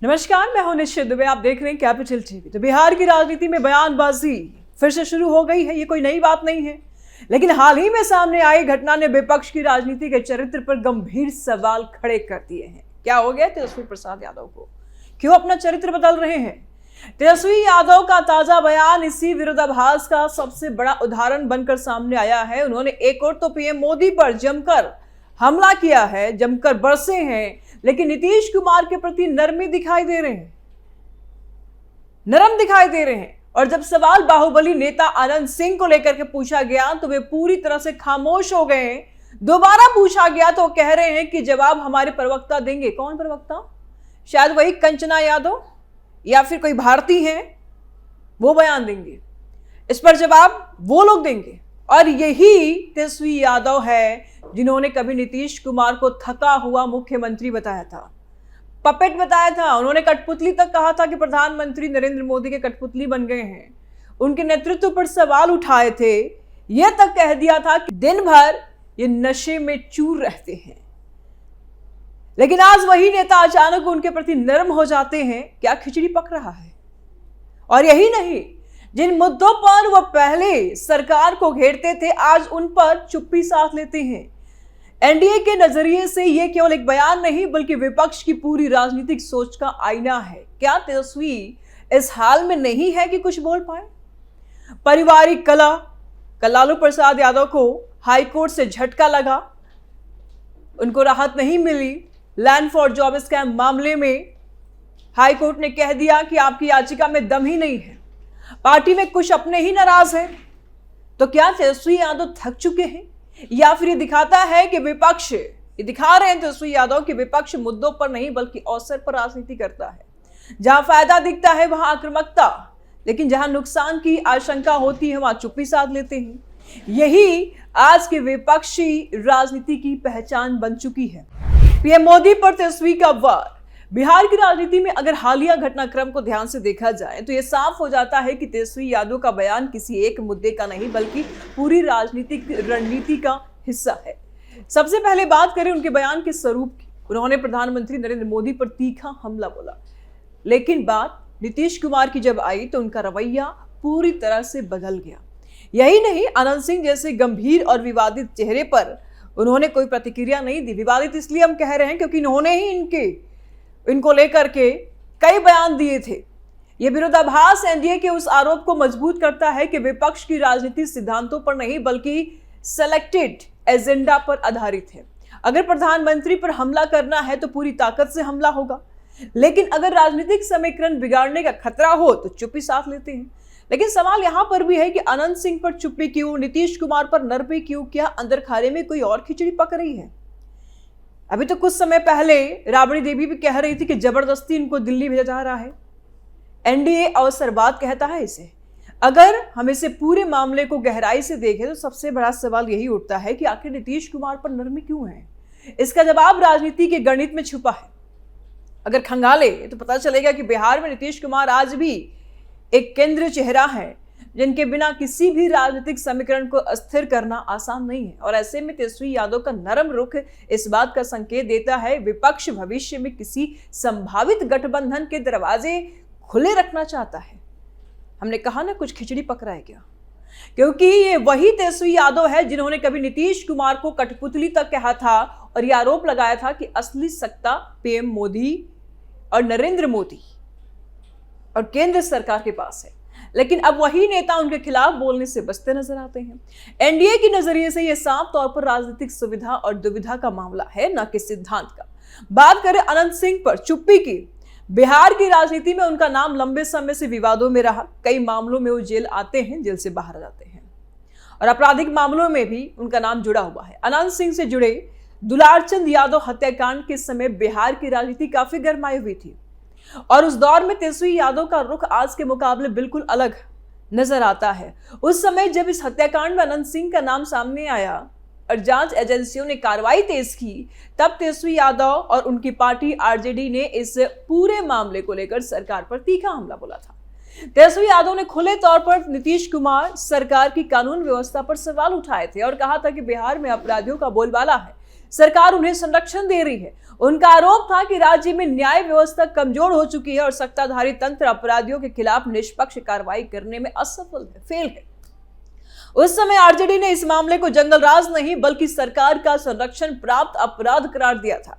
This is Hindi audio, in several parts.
नमस्कार, मैं हूं निश्चित दुबे। आप देख रहे हैं कैपिटल टीवी। तो बिहार की राजनीति में बयानबाजी फिर से शुरू हो गई है। ये कोई नई बात नहीं है, लेकिन हाल ही में सामने आई घटना ने विपक्ष की राजनीति के चरित्र पर गंभीर सवाल खड़े कर दिए हैं। क्या हो गया तेजस्वी प्रसाद यादव को? क्यों अपना चरित्र बदल रहे हैं? तेजस्वी यादव का ताजा बयान इसी विरोधाभास का सबसे बड़ा उदाहरण बनकर सामने आया है। उन्होंने एक और तो पीएम मोदी पर जमकर हमला किया है, जमकर बरसे हैं, लेकिन नीतीश कुमार के प्रति नरम दिखाई दे रहे हैं। और जब सवाल बाहुबली नेता आनंद सिंह को लेकर के पूछा गया तो वे पूरी तरह से खामोश हो गए। दोबारा पूछा गया तो कह रहे हैं कि जवाब हमारे प्रवक्ता देंगे। कौन प्रवक्ता? शायद वही कंचना यादव या फिर कोई भारती है, वो बयान देंगे। इस पर जवाब वो लोग देंगे। और यही तेजस्वी यादव है जिन्होंने कभी नीतीश कुमार को थका हुआ मुख्यमंत्री बताया था, पपेट बताया था। उन्होंने कठपुतली तक कहा था कि प्रधानमंत्री नरेंद्र मोदी के कठपुतली बन गए हैं। उनके नेतृत्व पर सवाल उठाए थे। यह तक कह दिया था कि दिन भर ये नशे में चूर रहते हैं। लेकिन आज वही नेता अचानक उनके प्रति नरम हो जाते हैं। क्या खिचड़ी पक रहा है? और यही नहीं, जिन मुद्दों पर वह पहले सरकार को घेरते थे, आज उन पर चुप्पी साध लेते हैं। एनडीए के नजरिए से यह केवल एक बयान नहीं, बल्कि विपक्ष की पूरी राजनीतिक सोच का आईना है। क्या तेजस्वी इस हाल में नहीं है कि कुछ बोल पाए? पारिवारिक कलह, लालू प्रसाद यादव को हाईकोर्ट से झटका लगा, उनको राहत नहीं मिली। लैंड फॉर जॉब स्कैम मामले में हाईकोर्ट ने कह दिया कि आपकी याचिका में दम ही नहीं है। पार्टी में कुछ अपने ही नाराज हैं। तो क्या तेजस्वी यादव थक चुके हैं, या फिर ये दिखाता है कि विपक्ष, ये दिखा रहे हैं तेजस्वी यादव कि विपक्ष मुद्दों पर नहीं बल्कि अवसर पर राजनीति करता है। जहां फायदा दिखता है वहां आक्रामकता, लेकिन जहां नुकसान की आशंका होती है वहां चुप्पी साध लेते हैं। यही आज के विपक्षी राजनीति की पहचान बन चुकी है। पीएम मोदी पर तेजस्वी का वार। बिहार की राजनीति में अगर हालिया घटनाक्रम को ध्यान से देखा जाए तो यह साफ हो जाता है कि तेजस्वी यादव का बयान किसी एक मुद्दे का नहीं बल्कि पूरी राजनीतिक रणनीति का हिस्सा है। सबसे पहले बात करें उनके बयान के स्वरूप की। उन्होंने प्रधानमंत्री नरेंद्र मोदी पर तीखा हमला बोला, लेकिन बात नीतीश कुमार की जब आई तो उनका रवैया पूरी तरह से बदल गया। यही नहीं, आनंद सिंह जैसे गंभीर और विवादित चेहरे पर उन्होंने कोई प्रतिक्रिया नहीं दी। विवादित इसलिए हम कह रहे हैं क्योंकि इन्होंने ही इनको लेकर के कई बयान दिए थे। यह विरोधाभास एनडीए के उस आरोप को मजबूत करता है कि विपक्ष की राजनीति सिद्धांतों पर नहीं बल्कि सेलेक्टेड एजेंडा पर आधारित है। अगर प्रधानमंत्री पर हमला करना है तो पूरी ताकत से हमला होगा, लेकिन अगर राजनीतिक समीकरण बिगाड़ने का खतरा हो तो चुप्पी साध लेते हैं। लेकिन सवाल यहां पर भी है कि आनंद सिंह पर चुप्पी क्यों, नीतीश कुमार पर नरमी क्यों? क्या अंदर खाने में कोई और खिचड़ी पक रही है? अभी तो कुछ समय पहले राबड़ी देवी भी कह रही थी कि जबरदस्ती इनको दिल्ली भेजा जा रहा है। एनडीए अवसरवाद कहता है इसे। अगर हम इसे पूरे मामले को गहराई से देखें तो सबसे बड़ा सवाल यही उठता है कि आखिर नीतीश कुमार पर नरमी क्यों है? इसका जवाब राजनीति के गणित में छुपा है। अगर खंगाले तो पता चलेगा कि बिहार में नीतीश कुमार आज भी एक केंद्रीय चेहरा है, जिनके बिना किसी भी राजनीतिक समीकरण को अस्थिर करना आसान नहीं है। और ऐसे में तेजस्वी यादव का नरम रुख इस बात का संकेत देता है विपक्ष भविष्य में किसी संभावित गठबंधन के दरवाजे खुले रखना चाहता है। हमने कहा ना, कुछ खिचड़ी पक रहा है क्या? क्योंकि ये वही तेजस्वी यादव है जिन्होंने कभी नीतीश कुमार को कठपुतली तक कहा था और यह आरोप लगाया था कि असली सत्ता पीएम मोदी और नरेंद्र मोदी और केंद्र सरकार के पास है। लेकिन अब वही नेता उनके खिलाफ बोलने से बचते नजर आते हैं। एनडीए के नजरिए से यह साफ तौर पर राजनीतिक सुविधा और दुविधा का मामला है, न कि सिद्धांत का। बात करें अनंत सिंह पर चुप्पी की। बिहार की राजनीति में उनका नाम लंबे समय से विवादों में रहा। कई मामलों में वो जेल आते हैं, जेल से बाहर आ जाते हैं, और आपराधिक मामलों में भी उनका नाम जुड़ा हुआ है। अनंत सिंह से जुड़े दुलारचंद यादव हत्याकांड के समय बिहार की राजनीति काफी गरमाई हुई थी, और उस दौर में तेजस्वी यादव का रुख आज के मुकाबले बिल्कुल अलग नजर आता है। उस समय जब इस हत्याकांड में अनंत सिंह का नाम सामने आया और जांच एजेंसियों ने कार्रवाई तेज की, तब तेजस्वी यादव और उनकी पार्टी आरजेडी ने इस पूरे मामले को लेकर सरकार पर तीखा हमला बोला था। तेजस्वी यादव ने खुले तौर पर नीतीश कुमार सरकार की कानून व्यवस्था पर सवाल उठाए थे और कहा था कि बिहार में अपराधियों का बोलबाला है, सरकार उन्हें संरक्षण दे रही है। उनका आरोप था कि राज्य में न्याय व्यवस्था कमजोर हो चुकी है और सत्ताधारी तंत्र अपराधियों के खिलाफ निष्पक्ष कार्रवाई करने में असफल है, फेल है। उस समय आरजेडी ने इस मामले को जंगल राज नहीं बल्कि सरकार का संरक्षण प्राप्त अपराध करार दिया था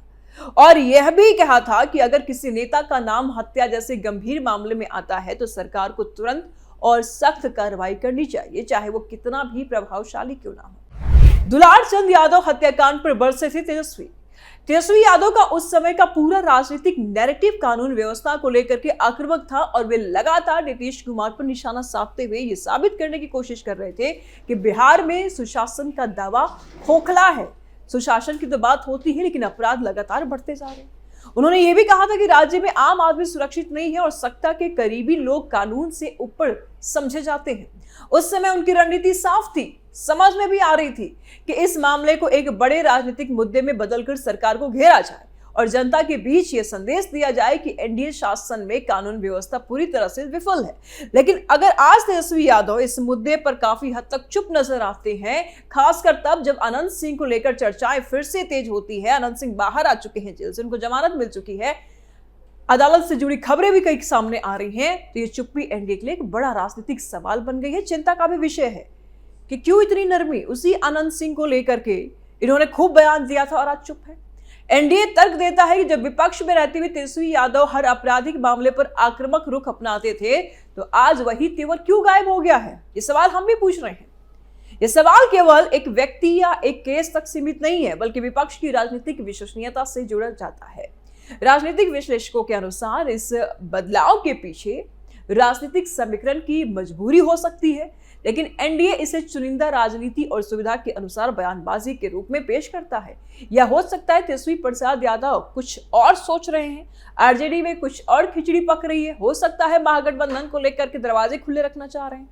और यह भी कहा था कि अगर किसी नेता का नाम हत्या जैसे गंभीर मामले में आता है तो सरकार को तुरंत और सख्त कार्रवाई करनी चाहिए, चाहे वो कितना भी प्रभावशाली क्यों ना हो। दुलार चंद यादव हत्याकांड पर बरसे थे तेजस्वी यादव का उस समय का पूरा राजनीतिक नैरेटिव कानून व्यवस्था को लेकर के आक्रामक था और वे लगातार नीतीश कुमार पर निशाना साधते हुए ये साबित करने की कोशिश कर रहे थे कि बिहार में सुशासन का दावा खोखला है। सुशासन की तो बात होती है लेकिन अपराध लगातार बढ़ते जा रहे हैं। उन्होंने ये भी कहा था कि राज्य में आम आदमी सुरक्षित नहीं है और सत्ता के करीबी लोग कानून से ऊपर समझे जाते हैं। उस समय उनकी रणनीति साफ थी, समझ में भी आ रही थी कि इस मामले को एक बड़े राजनीतिक मुद्दे में बदलकर सरकार को घेरा जाए और जनता के बीच यह संदेश दिया जाए कि एनडीए शासन में कानून व्यवस्था पूरी तरह से विफल है। लेकिन अगर आज तेजस्वी यादव इस मुद्दे पर काफी हद तक चुप नजर आते हैं, खासकर तब जब अनंत सिंह को लेकर चर्चाएं फिर से तेज होती है। अनंत सिंह बाहर आ चुके हैं जेल से, उनको जमानत मिल चुकी है, अदालत से जुड़ी खबरें भी कई सामने आ रही हैं, तो ये चुप्पी एनडीए के लिए एक बड़ा राजनीतिक सवाल बन गई है। चिंता का भी विषय है कि क्यों इतनी नरमी उसी अनंत सिंह को लेकर के इन्होंने खूब बयान दिया था और आज चुप है। एनडीए तर्क देता है कि जब विपक्ष में रहते हुए तेजस्वी यादव हर आपराधिक मामले पर आक्रामक रुख अपनाते थे तो आज वही तेवर क्यों गायब हो गया है। ये सवाल हम भी पूछ रहे हैं। ये सवाल केवल एक व्यक्ति या एक केस तक सीमित नहीं है बल्कि विपक्ष की राजनीतिक विश्वसनीयता से जुड़ा जाता है। राजनीतिक विश्लेषकों के अनुसार इस बदलाव के पीछे राजनीतिक समीकरण की मजबूरी हो सकती है, लेकिन एनडीए इसे चुनिंदा राजनीति और सुविधा के अनुसार बयानबाजी के रूप में पेश करता है। या हो सकता है तेजस्वी प्रसाद यादव कुछ और सोच रहे हैं, आरजेडी में कुछ और खिचड़ी पक रही है। हो सकता है महागठबंधन को लेकर के दरवाजे खुले रखना चाह रहे हैं।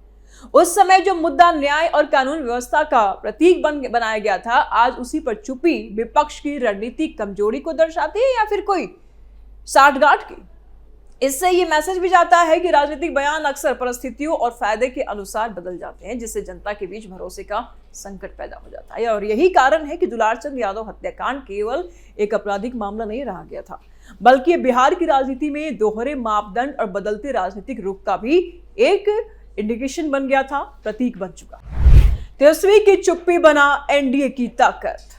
उस समय जो मुद्दा न्याय और कानून व्यवस्था का प्रतीक बनाया गया था, आज उसी पर चुप्पी विपक्ष की रणनीतिक कमजोरी को दर्शाती है या फिर कोई साठगांठ की। इससे ये मैसेज भी जाता है कि राजनीतिक बयान अक्सर परिस्थितियों और फायदे के अनुसार बदल जाते हैं, जिससे जनता के बीच भरोसे का संकट पैदा हो जाता है। और यही कारण है कि दुलारचंद यादव हत्याकांड केवल एक आपराधिक मामला नहीं रहा गया था, बल्कि बिहार की राजनीति में दोहरे मापदंड और बदलते राजनीतिक रुख का भी एक इंडिकेशन बन गया था, प्रतीक बन चुका। तेजस्वी की चुप्पी बना एनडीए की ताकत।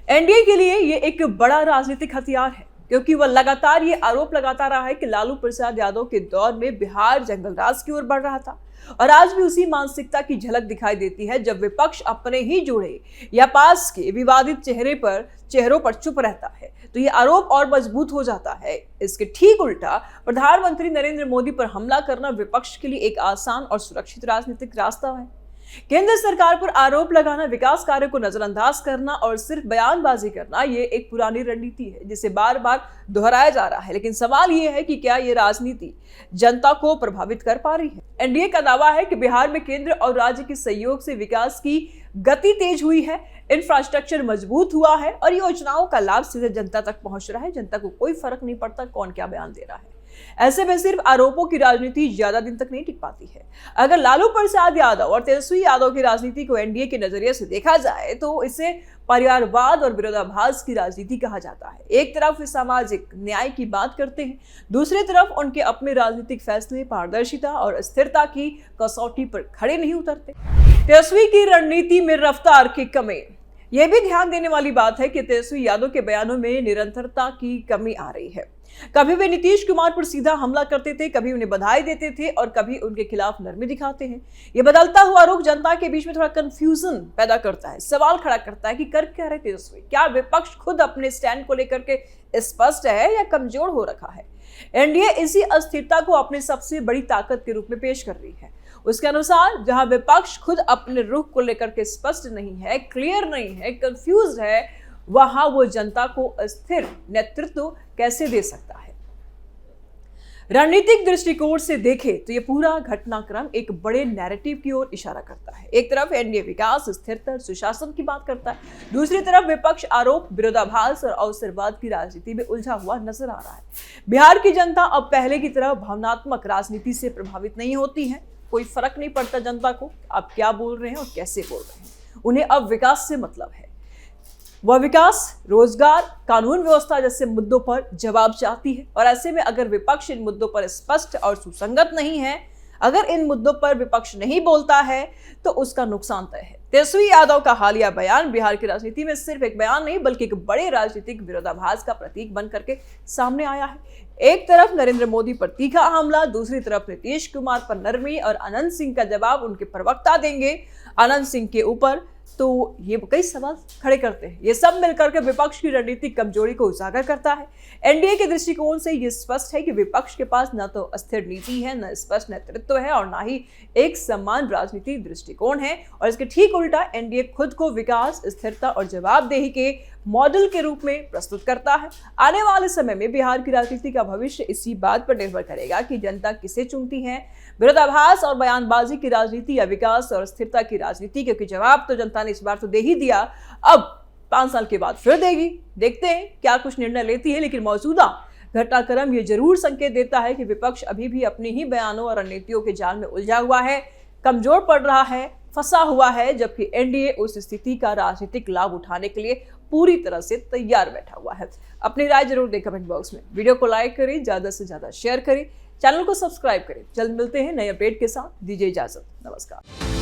एनडीए के लिए ये एक बड़ा राजनीतिक हथियार है क्योंकि वह लगातार ये आरोप लगाता रहा है कि लालू प्रसाद यादव के दौर में बिहार जंगल राज की ओर बढ़ रहा था और आज भी उसी मानसिकता की झलक दिखाई देती है। जब विपक्ष अपने ही जुड़े या पास के विवादित चेहरों पर चुप रहता है तो ये आरोप और मजबूत हो जाता है। इसके ठीक उल्टा प्रधानमंत्री नरेंद्र मोदी पर हमला करना विपक्ष के लिए एक आसान और सुरक्षित राजनीतिक रास्ता है। केंद्र सरकार पर आरोप लगाना, विकास कार्य को नजरअंदाज करना और सिर्फ बयानबाजी करना, ये एक पुरानी रणनीति है जिसे बार बार दोहराया जा रहा है। लेकिन सवाल ये है कि क्या ये राजनीति जनता को प्रभावित कर पा रही है। एनडीए का दावा है कि बिहार में केंद्र और राज्य के सहयोग से विकास की गति तेज हुई है, इंफ्रास्ट्रक्चर मजबूत हुआ है और योजनाओं का लाभ सीधे जनता तक पहुंच रहा है। जनता को कोई फर्क नहीं पड़ता कौन क्या बयान दे रहा है। ऐसे में सिर्फ आरोपों की राजनीति ज्यादा दिन तक नहीं टिक पाती है। अगर लालू प्रसाद यादव और तेजस्वी यादव की राजनीति को एनडीए के नजरिए से देखा जाए तो इसे परिवारवाद और विरोधाभास की राजनीति कहा जाता है। एक तरफ वे सामाजिक न्याय की बात करते हैं, दूसरी तरफ उनके अपने राजनीतिक फैसले पारदर्शिता और स्थिरता की कसौटी पर खड़े नहीं उतरते। तेजस्वी की रणनीति में रफ्तार की कमी। यह भी ध्यान देने वाली बात है कि तेजस्वी यादव के बयानों में निरंतरता की कमी आ रही है। कभी वे नीतीश कुमार पर सीधा हमला करते थे, कभी उन्हें बधाई देते थे और कभी उनके खिलाफ नरमी दिखाते हैं। यह बदलता हुआ रुख जनता के बीच में थोड़ा कंफ्यूजन पैदा करता है, सवाल खड़ा करता है कि कर क्या रहे तेजस्वी। क्या विपक्ष खुद अपने स्टैंड को लेकर के स्पष्ट है या कमजोर हो रखा है। एनडीए इसी अस्थिरता को अपनी सबसे बड़ी ताकत के रूप में पेश कर रही है। उसके अनुसार जहां विपक्ष खुद अपने रुख को लेकर के स्पष्ट नहीं है, क्लियर नहीं है, कंफ्यूज है, वहां वो जनता को स्थिर नेतृत्व कैसे दे सकता है। रणनीतिक दृष्टिकोण से देखें तो यह पूरा घटनाक्रम एक बड़े नैरेटिव की ओर इशारा करता है। एक तरफ एनडीए विकास, स्थिरता, सुशासन की बात करता है, दूसरी तरफ विपक्ष आरोप, विरोधाभास और अवसरवाद की राजनीति में उलझा हुआ नजर आ रहा है। बिहार की जनता अब पहले की तरह भावनात्मक राजनीति से प्रभावित नहीं होती है। कोई फर्क नहीं पड़ता जनता को आप क्या बोल रहे हैं और कैसे बोल रहे हैं, उन्हें अब विकास से मतलब है। वह विकास, रोजगार, कानून व्यवस्था जैसे मुद्दों पर जवाब चाहती है। और ऐसे में अगर विपक्ष इन मुद्दों पर स्पष्ट और सुसंगत नहीं है, अगर इन मुद्दों पर विपक्ष नहीं बोलता है, तो उसका नुकसान तय है। तेजस्वी यादव का हालिया बयान बिहार की राजनीति में सिर्फ एक बयान नहीं, बल्कि एक बड़े राजनीतिक विरोधाभास का प्रतीक बन करके सामने आया है। एक तरफ नरेंद्र मोदी पर तीखा हमला, दूसरी तरफ नीतीश कुमार पर नरमी और अनंत सिंह का जवाब उनके प्रवक्ता देंगे अनंत सिंह के ऊपर। तो ये कई सवाल खड़े करते हैं। ये सब मिलकर के विपक्ष की रणनीतिक कमजोरी को उजागर करता है। एनडीए के दृष्टिकोण से ये स्पष्ट है कि विपक्ष के पास न तो अस्थिर नीति है, न स्पष्ट नेतृत्व है और न ही एक समान राजनीतिक दृष्टिकोण है। और इसके ठीक उल्टा एनडीए खुद को विकास, स्थिरता और जवाबदेही के मॉडल के रूप में प्रस्तुत करता है। आने वाले समय में बिहार की राजनीति का भविष्य इसी बात पर निर्भर करेगा कि जनता किसे चुनती है, विरोधाभास और बयानबाजी की राजनीति या विकास और स्थिरता की राजनीति, क्योंकि जवाब तो जनता ने इस बार तो दे ही दिया, अब 5 साल के बाद फिर देगी। देखते हैं क्या कुछ निर्णय लेती है। लेकिन मौजूदा घटनाक्रम ये जरूर संकेत देता है कि विपक्ष अभी भी अपनी ही बयानों और रणनीतियों के जाल में उलझा हुआ है, कमजोर पड़ रहा है, फंसा हुआ है, जबकि एनडीए उस स्थिति का राजनीतिक लाभ उठाने के लिए पूरी तरह से तैयार बैठा हुआ है। अपनी राय जरूर दें कमेंट बॉक्स में। वीडियो को लाइक करें, ज्यादा से ज्यादा शेयर करें, चैनल को सब्सक्राइब करें। जल्द मिलते हैं नए अपडेट के साथ। दीजिए इजाजत, नमस्कार।